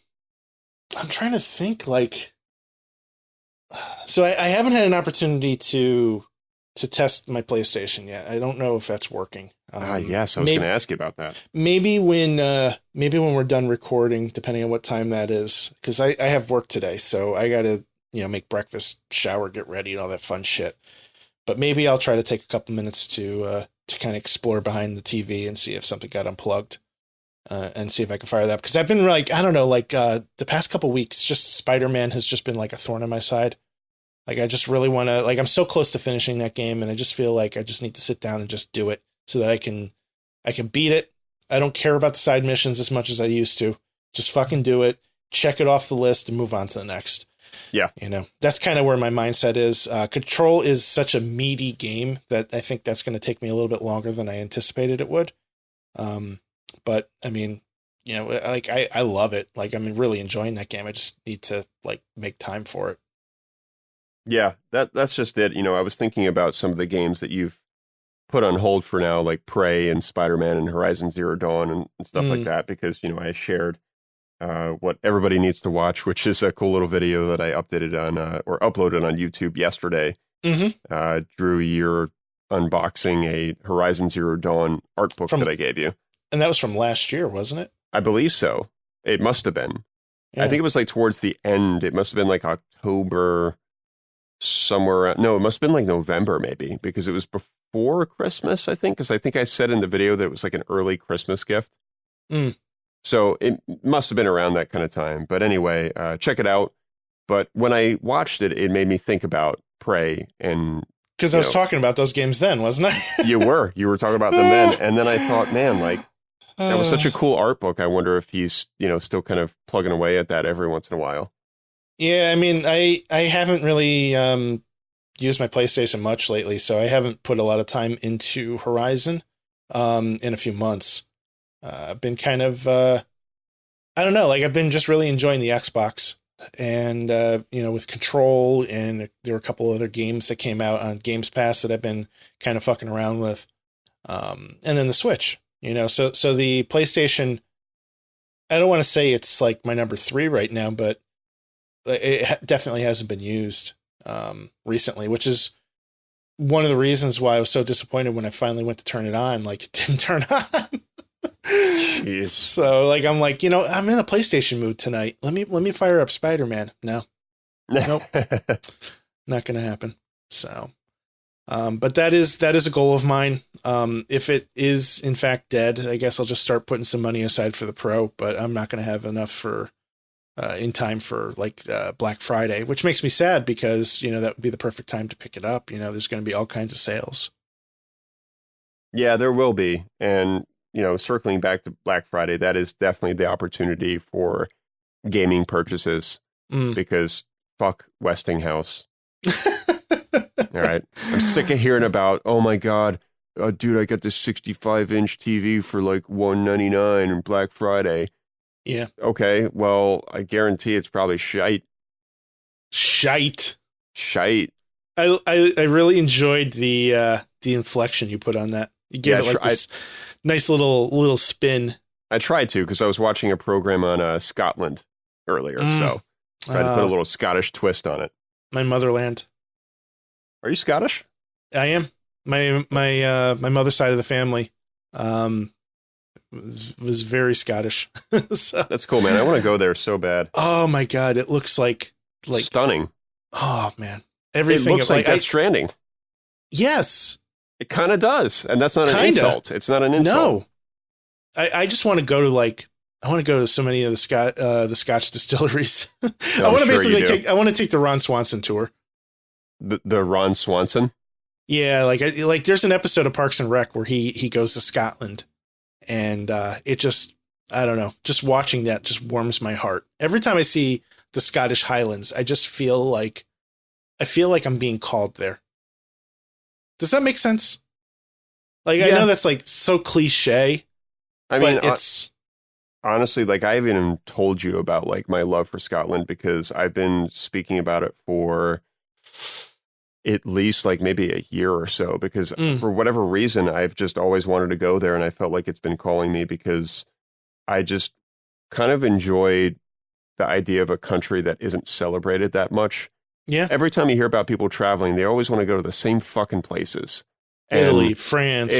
Speaker 1: trying to think like, so I haven't had an opportunity to test my PlayStation yet. I don't know if that's working.
Speaker 2: Yes, I was going to ask you about that.
Speaker 1: Maybe when we're done recording, depending on what time that is, because I have work today, so I got to, make breakfast, shower, get ready, and all that fun shit. But maybe I'll try to take a couple minutes to kind of explore behind the TV and see if something got unplugged and see if I can fire that up. Because I've been like, I don't know, like the past couple weeks, just Spider-Man has just been like a thorn in my side. Like, I just really want to, like, I'm so close to finishing that game, and I just feel like I just need to sit down and just do it so that I can beat it. I don't care about the side missions as much as I used to. Just fucking do it, check it off the list, and move on to the next.
Speaker 2: Yeah.
Speaker 1: That's kind of where my mindset is. Control is such a meaty game that I think that's going to take me a little bit longer than I anticipated it would. But, I mean, like, I love it. Like, I'm really enjoying that game. I just need to, like, make time for it.
Speaker 2: Yeah, that's just it. I was thinking about some of the games that you've put on hold for now, like Prey and Spider-Man and Horizon Zero Dawn and stuff like that, because, I shared what everybody needs to watch, which is a cool little video that I updated on or uploaded on YouTube yesterday. Drew, you're unboxing a Horizon Zero Dawn art book that I gave you.
Speaker 1: And that was from last year, wasn't it?
Speaker 2: I believe so. It must have been. Yeah. I think it was like towards the end. It must have been like October somewhere. No, it must have been like November maybe, because it was before Christmas, I think, because I think I said in the video that it was like an early Christmas gift. So it must have been around that kind of time. But anyway, check it out. But when I watched it, it made me think about Prey. And
Speaker 1: because I was talking about those games then, wasn't I?
Speaker 2: You were talking about them then. And then I thought, man, like, that was such a cool art book. I wonder if he's, still kind of plugging away at that every once in a while.
Speaker 1: Yeah, I mean, I haven't really used my PlayStation much lately, so I haven't put a lot of time into Horizon in a few months. I've been kind of, I don't know, like I've been just really enjoying the Xbox and, with Control, and there were a couple other games that came out on Games Pass that I've been kind of fucking around with. And then the Switch, so the PlayStation, I don't want to say it's like my number 3 right now, but it definitely hasn't been used recently, which is one of the reasons why I was so disappointed when I finally went to turn it on. Like, it didn't turn on. Jeez. So, like, I'm like, I'm in a PlayStation mood tonight. Let me fire up Spider-Man. No, nope, not gonna happen. So, but that is a goal of mine. If it is in fact dead, I guess I'll just start putting some money aside for the Pro. But I'm not gonna have enough for in time for like Black Friday, which makes me sad because, you know, that would be the perfect time to pick it up. You know, there's going to be all kinds of sales.
Speaker 2: Yeah, there will be. And, you know, circling back to Black Friday, that is definitely the opportunity for gaming purchases because fuck Westinghouse. All right. I'm sick of hearing about, oh my God, dude, I got this 65-inch TV for like $199 on Black Friday.
Speaker 1: Yeah.
Speaker 2: Okay. Well, I guarantee it's probably shite.
Speaker 1: Shite.
Speaker 2: I
Speaker 1: really enjoyed the inflection you put on that. You gave it like this nice little spin.
Speaker 2: I tried to because I was watching a program on Scotland earlier, so tried to put a little Scottish twist on it.
Speaker 1: My motherland.
Speaker 2: Are you Scottish?
Speaker 1: I am. My mother's side of the family was very Scottish. So,
Speaker 2: that's cool, man. I want to go there so bad.
Speaker 1: Oh my God, it looks like
Speaker 2: stunning.
Speaker 1: Oh man, everything.
Speaker 2: It looks like Death Stranding.
Speaker 1: Yes,
Speaker 2: it kind of does, and that's not an insult. It's not an insult.
Speaker 1: No, I just want to go to I want to go to so many of the Scotch distilleries.
Speaker 2: I want to
Speaker 1: basically I want to take the Ron Swanson tour.
Speaker 2: The Ron Swanson.
Speaker 1: Yeah, like there's an episode of Parks and Rec where he goes to Scotland, and it just, I don't know, just watching that just warms my heart. Every time I see the Scottish Highlands, I just feel like I'm being called there. Does that make sense? Like, yeah. I know that's like so cliche.
Speaker 2: I mean,
Speaker 1: it's
Speaker 2: honestly, like, I haven't even told you about like my love for Scotland because I've been speaking about it for at least like maybe a year or so, because for whatever reason, I've just always wanted to go there. And I felt like it's been calling me because I just kind of enjoyed the idea of a country that isn't celebrated that much.
Speaker 1: Yeah.
Speaker 2: Every time you hear about people traveling, they always want to go to the same fucking places.
Speaker 1: Italy, France.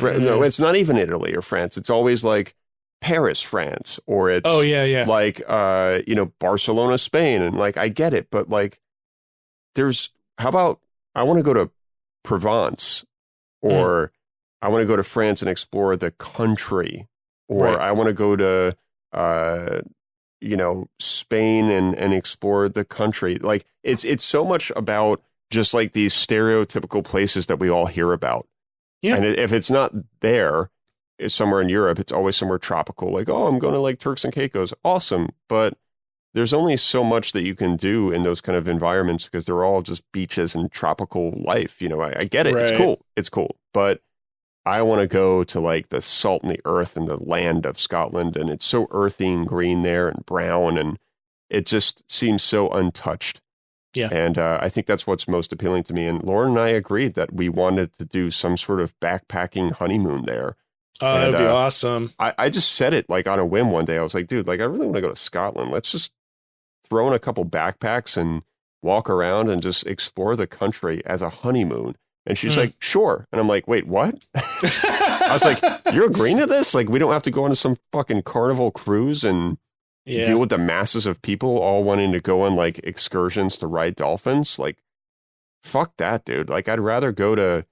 Speaker 2: No, it's not even Italy or France. It's always like Paris, France, or it's like, Barcelona, Spain. And like, I get it, but like, how about, I want to go to Provence, or I want to go to France and explore the country, or I want to go to, Spain and explore the country. Like it's so much about just like these stereotypical places that we all hear about. Yeah. And if it's not there, it's somewhere in Europe, it's always somewhere tropical. Like, oh, I'm going to like Turks and Caicos. Awesome. But there's only so much that you can do in those kind of environments because they're all just beaches and tropical life. You know, I get it. Right. It's cool. But I want to go to like the salt and the earth and the land of Scotland. And it's so earthy and green there and brown. And it just seems so untouched. Yeah. And I think that's what's most appealing to me. And Lauren and I agreed that we wanted to do some sort of backpacking honeymoon there.
Speaker 1: Oh, that'd be awesome.
Speaker 2: I just said it like on a whim one day. I was like, dude, like I really want to go to Scotland. Let's just throw in a couple backpacks and walk around and just explore the country as a honeymoon. And she's like, sure. And I'm like, wait, what? I was like, you're agreeing to this? Like, we don't have to go on some fucking carnival cruise and deal with the masses of people all wanting to go on like excursions to ride dolphins? Like, fuck that, dude. Like, I'd rather go to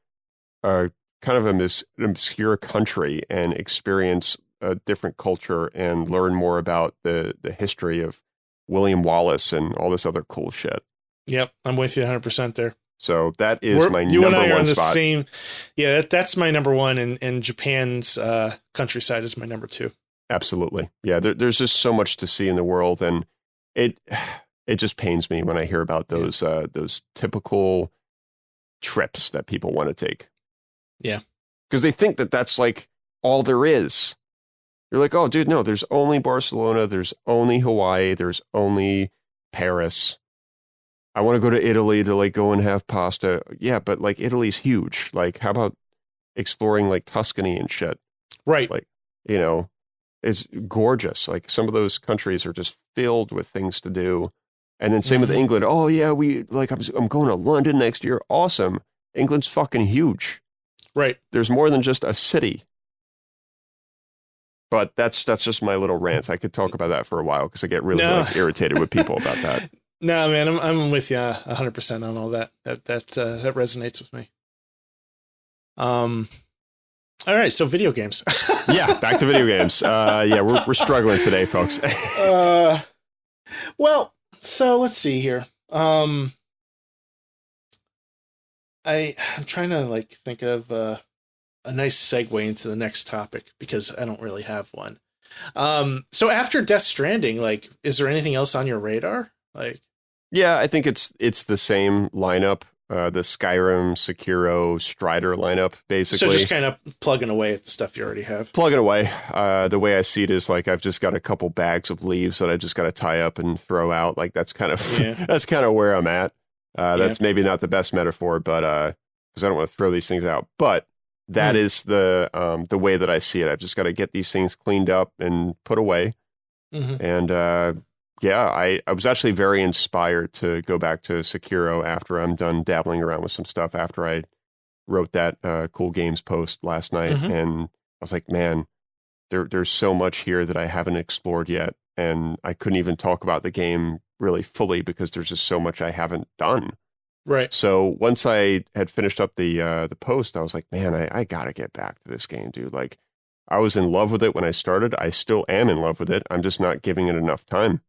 Speaker 2: a kind of an obscure country and experience a different culture and learn more about the history of William Wallace and all this other cool shit.
Speaker 1: Yep, I'm with you 100% there.
Speaker 2: So that is my number one spot. You and I are on the same.
Speaker 1: Yeah, that's my number one, and Japan's countryside is my number two.
Speaker 2: Absolutely. Yeah, there's just so much to see in the world, and it just pains me when I hear about those typical trips that people want to take.
Speaker 1: Yeah.
Speaker 2: Because they think that that's like all there is. You're like, oh, dude, no, there's only Barcelona, there's only Hawaii, there's only Paris. I want to go to Italy to like go and have pasta. Yeah, but like Italy's huge. Like, how about exploring like Tuscany and shit? Right. Like, you know, it's gorgeous. Like some of those countries are just filled with things to do. And then same with England. Oh yeah, I'm going to London next year. Awesome. England's fucking huge.
Speaker 1: Right.
Speaker 2: There's more than just a city. But that's just my little rant. I could talk about that for a while because I get really like, irritated with people about that.
Speaker 1: No, man, I'm with you 100% on all that. That resonates with me. All right, so video games.
Speaker 2: Yeah, back to video games. Yeah, we're struggling today, folks.
Speaker 1: Well, so let's see here. I'm trying to like think of a nice segue into the next topic because I don't really have one. So after Death Stranding, like, is there anything else on your radar? Like,
Speaker 2: Yeah, I think it's the same lineup, the Skyrim, Sekiro, Strider lineup,
Speaker 1: so
Speaker 2: basically.
Speaker 1: just kind of plugging away at the stuff you already have.
Speaker 2: Plug it away. The way I see it is like I've just got a couple bags of leaves that I just got to tie up and throw out. Like that's kind of
Speaker 1: Yeah.
Speaker 2: that's kind of where I'm at.
Speaker 1: Yeah.
Speaker 2: That's maybe not the best metaphor, but because I don't want to throw these things out. But that is the way that I see it. I've just got to get these things cleaned up and put away.
Speaker 1: Mm-hmm.
Speaker 2: And yeah, I was actually very inspired to go back to Sekiro after I'm done dabbling around with some stuff after I wrote that Cool Games post last night.
Speaker 1: Mm-hmm.
Speaker 2: And I was like, man, there's so much here that I haven't explored yet. And I couldn't even talk about the game really fully because there's just so much I haven't done.
Speaker 1: Right.
Speaker 2: So once I had finished up the post, I was like, man, I got to get back to this game, dude. Like, I was in love with it when I started. I still am in love with it. I'm just not giving it enough time.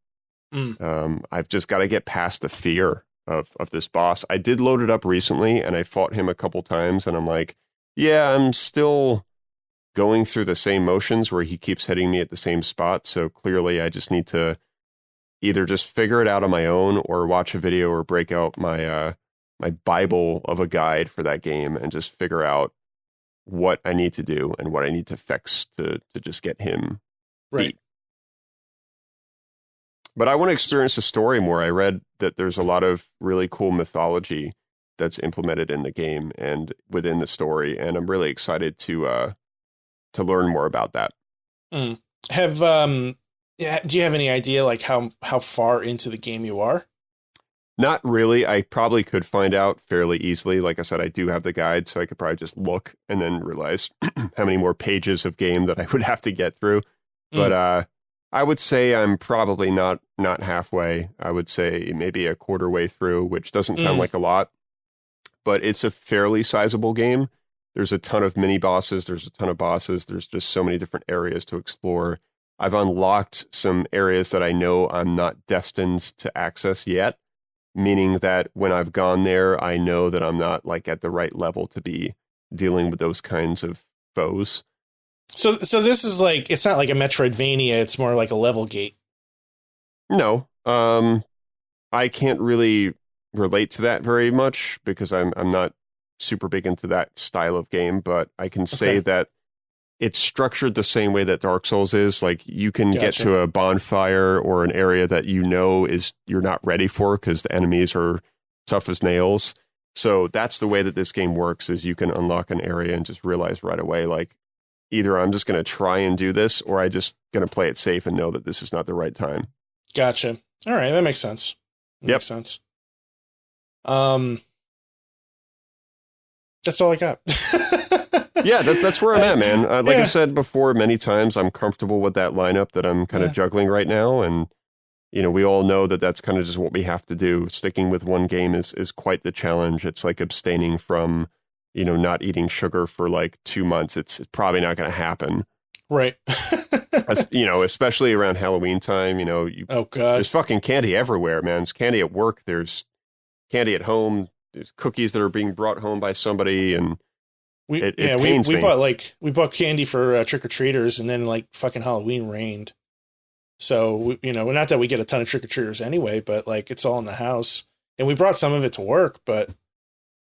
Speaker 2: I've just got to get past the fear of this boss. I did load it up recently, and I fought him a couple times, and I'm like, yeah, I'm still going through the same motions where he keeps hitting me at the same spot. So clearly, I just need to either just figure it out on my own, or watch a video, or break out my my Bible of a guide for that game and just figure out what I need to do and what I need to fix to just get him
Speaker 1: Right.
Speaker 2: beat. But I want to experience the story more. I read that there's a lot of really cool mythology that's implemented in the game and within the story, and I'm really excited to learn more about that.
Speaker 1: Have yeah, do you have any idea like how far into the game you are?
Speaker 2: Not really. I probably could find out fairly easily. Like I said, I do have the guide, so I could probably just look and then realize how many more pages of game that I would have to get through. But I would say I'm probably not halfway. I would say maybe a quarter way through, which doesn't sound like a lot, but it's a fairly sizable game. There's a ton of mini bosses. There's a ton of bosses. There's just so many different areas to explore. I've unlocked some areas that I know I'm not destined to access yet, meaning that when I've gone there, I know that I'm not like at the right level to be dealing with those kinds of foes.
Speaker 1: So this is like, it's not like a Metroidvania. It's more like a level gate.
Speaker 2: No, I can't really relate to that very much because I'm not super big into that style of game. But I can say that it's structured the same way that Dark Souls is. Like you can get to a bonfire or an area that you know is you're not ready for because the enemies are tough as nails. So that's the way that this game works. Is you can unlock an area and just realize right away, like, either I'm just going to try and do this, or I just going to play it safe and know that this is not the right time.
Speaker 1: Gotcha. All right, that makes sense. Makes sense. That's all I got.
Speaker 2: Yeah, that's where I'm at, man. Like I said before many times, I'm comfortable with that lineup that I'm kind of juggling right now, and you know, we all know that that's kind of just what we have to do. Sticking with one game is quite the challenge. It's like abstaining from, you know, not eating sugar for like 2 months. It's probably not going to happen.
Speaker 1: Right.
Speaker 2: You know, especially around Halloween time, you know,
Speaker 1: oh God,
Speaker 2: there's fucking candy everywhere, man. There's candy at work. There's candy at home. There's cookies that are being brought home by somebody. And it pains me.
Speaker 1: we bought candy for trick-or-treaters, and then like fucking Halloween rained. So, you know, not that we get a ton of trick-or-treaters anyway, but like it's all in the house, and we brought some of it to work, but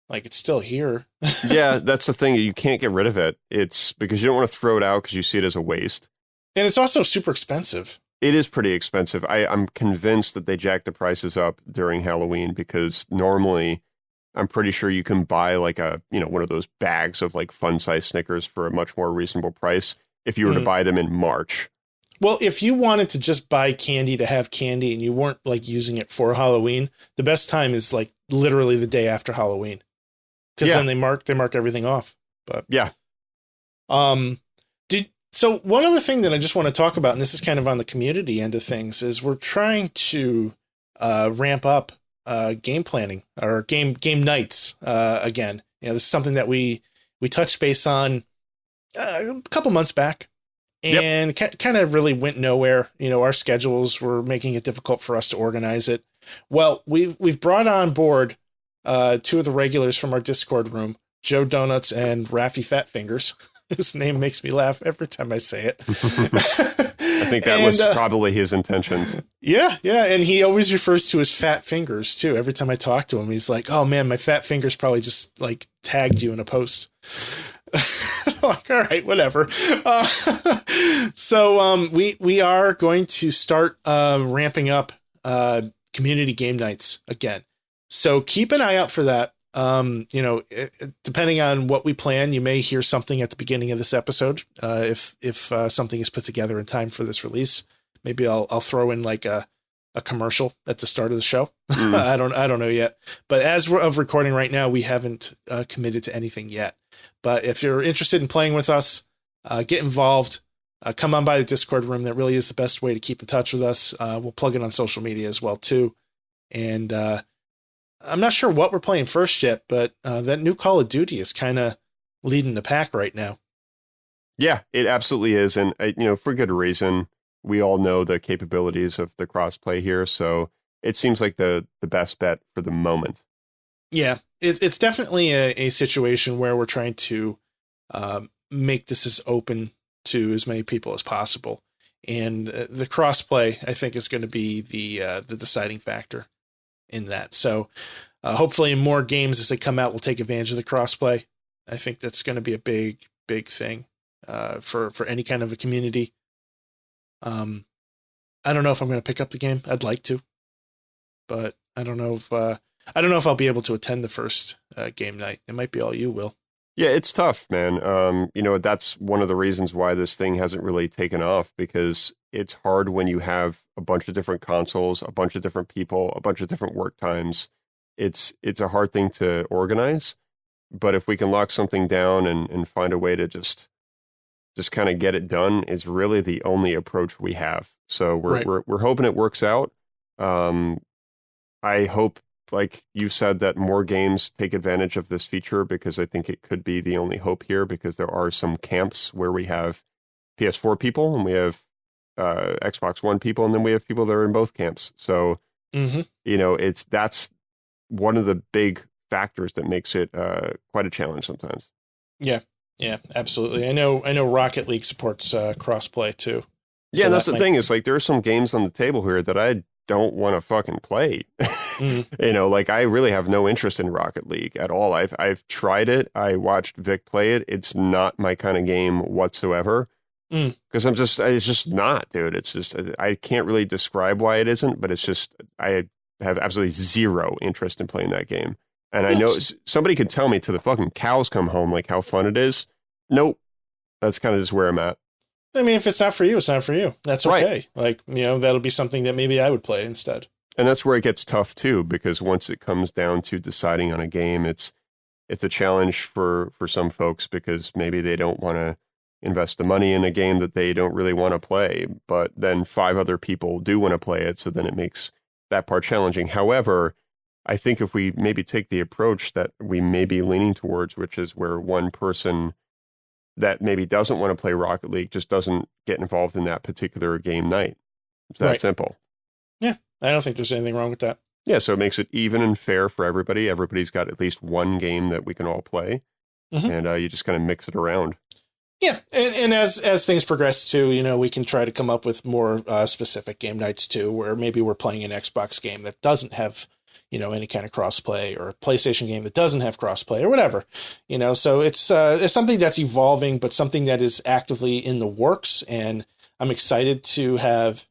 Speaker 1: like it's still here.
Speaker 2: Yeah, that's the thing. You can't get rid of it. It's because you don't want to throw it out because you see it as a waste.
Speaker 1: And it's also super expensive.
Speaker 2: It is pretty expensive. I'm convinced that they jacked the prices up during Halloween because normally I'm pretty sure you can buy like a, you know, one of those bags of like fun size Snickers for a much more reasonable price if you were to buy them in March.
Speaker 1: Well, if you wanted to just buy candy to have candy and you weren't like using it for Halloween, the best time is like literally the day after Halloween. Because then they mark everything off. But
Speaker 2: yeah.
Speaker 1: So one other thing that I just want to talk about, and this is kind of on the community end of things, is we're trying to ramp up game planning or game nights again. You know, this is something that we touched base on a couple months back, and kind of really went nowhere. Our schedules were making it difficult for us to organize it. Well, we've brought on board two of the regulars from our Discord room, Joe Donuts and Raffy Fat Fingers, whose name makes me laugh every time I say it.
Speaker 2: I think that was probably his intentions.
Speaker 1: Yeah. And he always refers to his fat fingers, too. Every time I talk to him, he's like, oh, man, my fat fingers probably just like tagged you in a post. Like, all right, whatever. So we are going to start ramping up community game nights again. So keep an eye out for that. Depending on what we plan, you may hear something at the beginning of this episode. If something is put together in time for this release, maybe I'll throw in like a commercial at the start of the show. I don't know yet, but as of recording right now, we haven't committed to anything yet. But if you're interested in playing with us, get involved. Come on by the Discord room. That really is the best way to keep in touch with us. We'll plug it on social media as well too. And I'm not sure what we're playing first yet, but that new Call of Duty is kind of leading the pack right now.
Speaker 2: Yeah, it absolutely is. And, for good reason. We all know the capabilities of the crossplay here. So it seems like the best bet for the moment. Yeah,
Speaker 1: it's definitely a situation where we're trying to make this as open to as many people as possible. And the crossplay, I think, is going to be the deciding factor in that. So hopefully in more games as they come out, we'll take advantage of the crossplay. I think that's going to be a big thing for any kind of a community. I don't know if I'm going to pick up the game. I'd like to, but I don't know if I'll be able to attend the first game night. It might be all you, Will.
Speaker 2: Yeah, it's tough, man. That's one of the reasons why this thing hasn't really taken off, because it's hard when you have a bunch of different consoles, a bunch of different people, a bunch of different work times. It's a hard thing to organize, but if we can lock something down and find a way to just kind of get it done, is really the only approach we have. So we're hoping it works out. I hope, like you said, that more games take advantage of this feature, because I think it could be the only hope here, because there are some camps where we have PS4 people and we have Xbox One people, and then we have people that are in both camps. So, that's one of the big factors that makes it quite a challenge sometimes.
Speaker 1: Yeah, absolutely. I know Rocket League supports crossplay too.
Speaker 2: Yeah, so that's the thing, is like there are some games on the table here that I don't want to fucking play. I really have no interest in Rocket League at all. I've tried it. I watched Vic play it. It's not my kind of game whatsoever. Because it's just not, dude. It's just, I can't really describe why it isn't, but it's just, I have absolutely zero interest in playing that game. And I know somebody could tell me to the fucking cows come home, like how fun it is. Nope. That's kind of just where I'm at.
Speaker 1: I mean, if it's not for you, it's not for you. That's okay. Right. Like, that'll be something that maybe I would play instead.
Speaker 2: And that's where it gets tough too, because once it comes down to deciding on a game, it's a challenge for some folks, because maybe they don't want to invest the money in a game that they don't really want to play, but then 5 other people do want to play it. So then it makes that part challenging. However, I think if we maybe take the approach that we may be leaning towards, which is where one person that maybe doesn't want to play Rocket League just doesn't get involved in that particular game night. It's that simple.
Speaker 1: Yeah, I don't think there's anything wrong with that.
Speaker 2: Yeah, so it makes it even and fair for everybody. Everybody's got at least one game that we can all play, and you just kind of mix it around.
Speaker 1: Yeah, and as things progress too, we can try to come up with more specific game nights too, where maybe we're playing an Xbox game that doesn't have any kind of crossplay, or a PlayStation game that doesn't have crossplay, or whatever, so it's something that's evolving, but something that is actively in the works. And I'm excited to have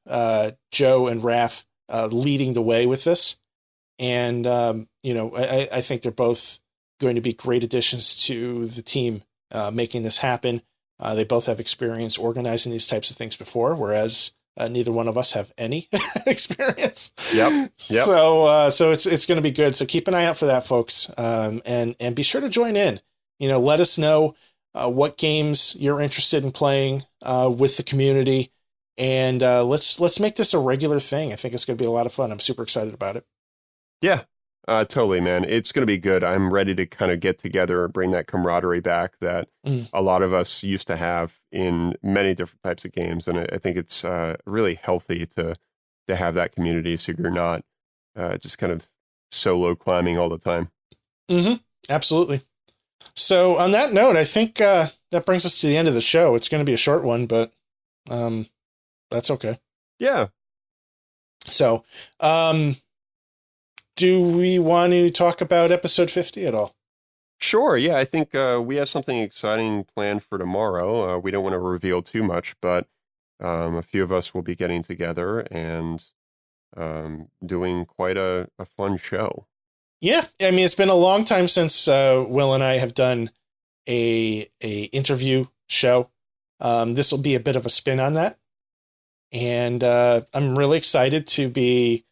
Speaker 1: Joe and Raph leading the way with this. And, I think they're both going to be great additions to the team making this happen. They both have experience organizing these types of things before, whereas neither one of us have any experience.
Speaker 2: Yep.
Speaker 1: So it's going to be good. So keep an eye out for that, folks. And be sure to join in. Let us know what games you're interested in playing with the community, and let's make this a regular thing. I think it's going to be a lot of fun. I'm super excited about it.
Speaker 2: Yeah, Totally, man. It's going to be good. I'm ready to kind of get together and bring that camaraderie back that a lot of us used to have in many different types of games. And I think it's really healthy to have that community so you're not just kind of solo climbing all the time.
Speaker 1: Mm-hmm. Absolutely. So on that note, I think that brings us to the end of the show. It's going to be a short one, but that's okay.
Speaker 2: Yeah.
Speaker 1: So, do we want to talk about episode 50 at all?
Speaker 2: Sure. Yeah, I think we have something exciting planned for tomorrow. We don't want to reveal too much, but a few of us will be getting together and doing quite a fun show. Yeah.
Speaker 1: I mean, it's been a long time since Will and I have done a interview show. This will be a bit of a spin on that. And I'm really excited to be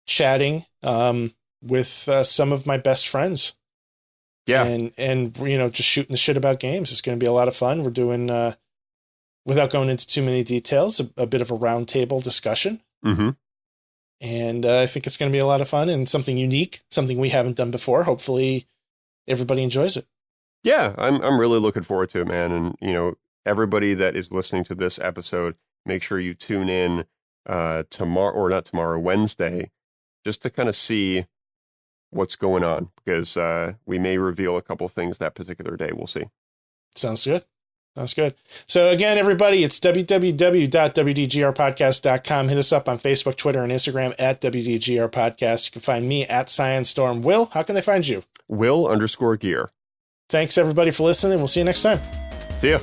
Speaker 1: chatting with some of my best friends.
Speaker 2: Yeah.
Speaker 1: And just shooting the shit about games. It's going to be a lot of fun. We're doing, without going into too many details, a bit of a roundtable discussion.
Speaker 2: Mm-hmm.
Speaker 1: And I think it's going to be a lot of fun and something unique, something we haven't done before. Hopefully everybody enjoys it.
Speaker 2: Yeah, I'm really looking forward to it, man. And, everybody that is listening to this episode, make sure you tune in Wednesday, just to kind of see what's going on, because we may reveal a couple things that particular day. We'll see.
Speaker 1: Sounds good. Sounds good. So again, everybody, it's www.wdgrpodcast.com. Hit us up on Facebook, Twitter, and Instagram at WDGRPodcast. You can find me at ScienceStorm. Will, how can they find you?
Speaker 2: Will_gear.
Speaker 1: Thanks, everybody, for listening. We'll see you next time.
Speaker 2: See ya.